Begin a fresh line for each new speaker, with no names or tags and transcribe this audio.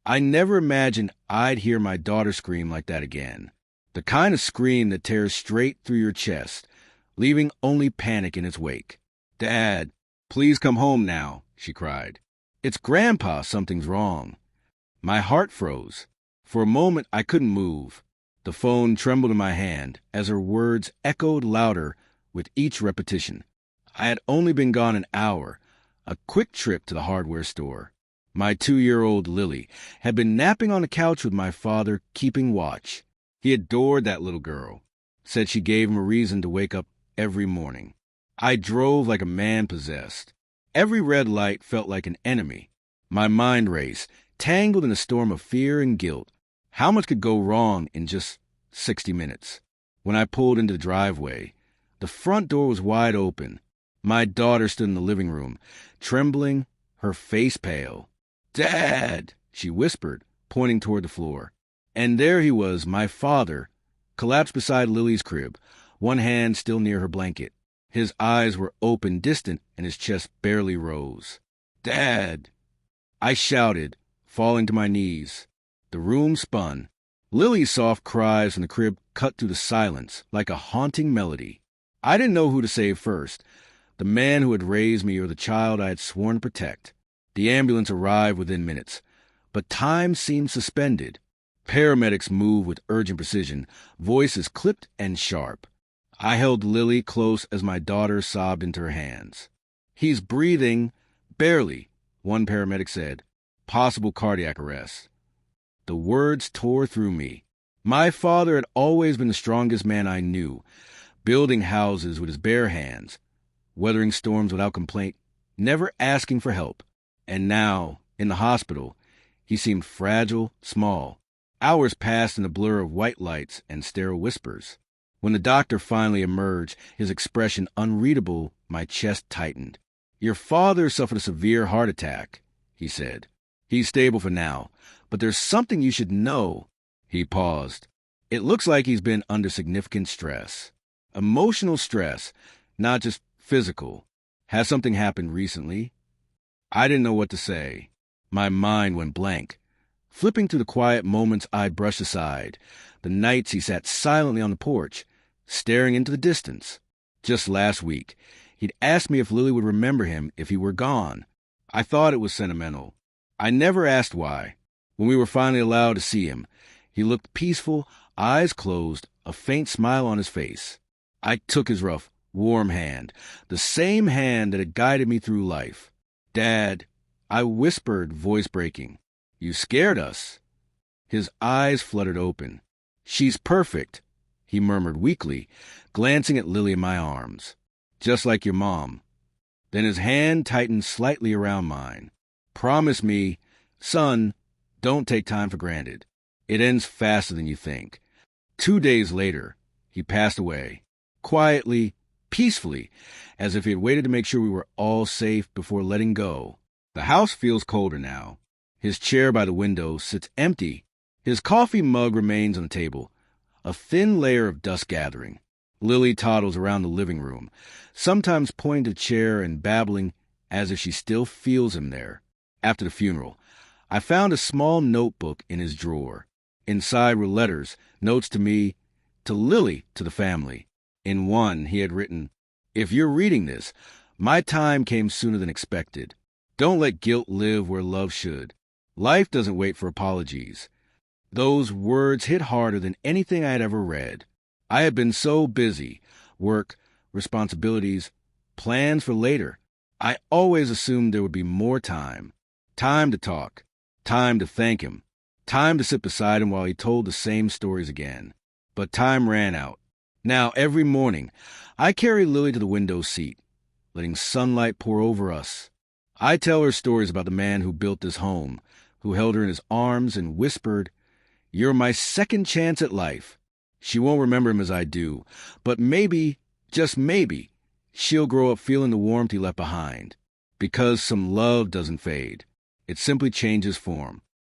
I never imagined I'd hear my daughter scream like that again. The kind of scream that tears straight through your chest, leaving only panic in its wake. "Dad, please come home now," she cried. "It's Grandpa, something's wrong." My heart froze. For a moment, I couldn't move. The phone trembled in my hand as her words echoed louder with each repetition. I had only been gone an hour, a quick trip to the hardware store. My 2-year-old Lily had been napping on the couch with my father, keeping watch. He adored that little girl, said she gave him a reason to wake up every morning. I drove like a man possessed. Every red light felt like an enemy. My mind raced, tangled in a storm of fear and guilt. How much could go wrong in just 60 minutes? When I pulled into the driveway, the front door was wide open. My daughter stood in the living room, trembling, her face pale. "Dad," she whispered, pointing toward the floor. And there he was, my father, collapsed beside Lily's crib, one hand still near her blanket. His eyes were open, distant, and his chest barely rose. "Dad!" I shouted, falling to my knees. The room spun. Lily's soft cries from the crib cut through the silence like a haunting melody. I didn't know who to save first, the man who had raised me or the child I had sworn to protect. The ambulance arrived within minutes, but time seemed suspended. Paramedics moved with urgent precision, voices clipped and sharp. I held Lily close as my daughter sobbed into her hands. "He's breathing, barely," one paramedic said. "Possible cardiac arrest." The words tore through me. My father had always been the strongest man I knew, building houses with his bare hands, weathering storms without complaint, never asking for help. And now, in the hospital, he seemed fragile, small. Hours passed in a blur of white lights and sterile whispers. When the doctor finally emerged, his expression unreadable, my chest tightened. "Your father suffered a severe heart attack," he said. "He's stable for now, but there's something you should know." He paused. "It looks like he's been under significant stress. Emotional stress, not just physical. Has something happened recently?" I didn't know what to say. My mind went blank. Flipping through the quiet moments I brushed aside, the nights he sat silently on the porch, staring into the distance. Just last week, he'd asked me if Lily would remember him if he were gone. I thought it was sentimental. I never asked why. When we were finally allowed to see him, he looked peaceful, eyes closed, a faint smile on his face. I took his rough, warm hand, the same hand that had guided me through life. "Dad," I whispered, voice breaking. "You scared us." His eyes fluttered open. "She's perfect," he murmured weakly, glancing at Lily in my arms. "Just like your mom." Then his hand tightened slightly around mine. "Promise me, son, don't take time for granted. It ends faster than you think." 2 days later, he passed away, quietly, peacefully, as if he had waited to make sure we were all safe before letting go. The house feels colder now. His chair by the window sits empty. His coffee mug remains on the table, a thin layer of dust gathering. Lily toddles around the living room, sometimes pointing to the chair and babbling as if she still feels him there. After the funeral, I found a small notebook in his drawer. Inside were letters, notes to me, to Lily, to the family. In one, he had written, "If you're reading this, my time came sooner than expected. Don't let guilt live where love should. Life doesn't wait for apologies." Those words hit harder than anything I had ever read. I had been so busy, work, responsibilities, plans for later. I always assumed there would be more time. Time to talk. Time to thank him. Time to sit beside him while he told the same stories again. But time ran out. Now, every morning, I carry Lily to the window seat, letting sunlight pour over us. I tell her stories about the man who built this home, who held her in his arms and whispered, "You're my second chance at life." She won't remember him as I do, but maybe, just maybe, she'll grow up feeling the warmth he left behind. Because some love doesn't fade. It simply changes form.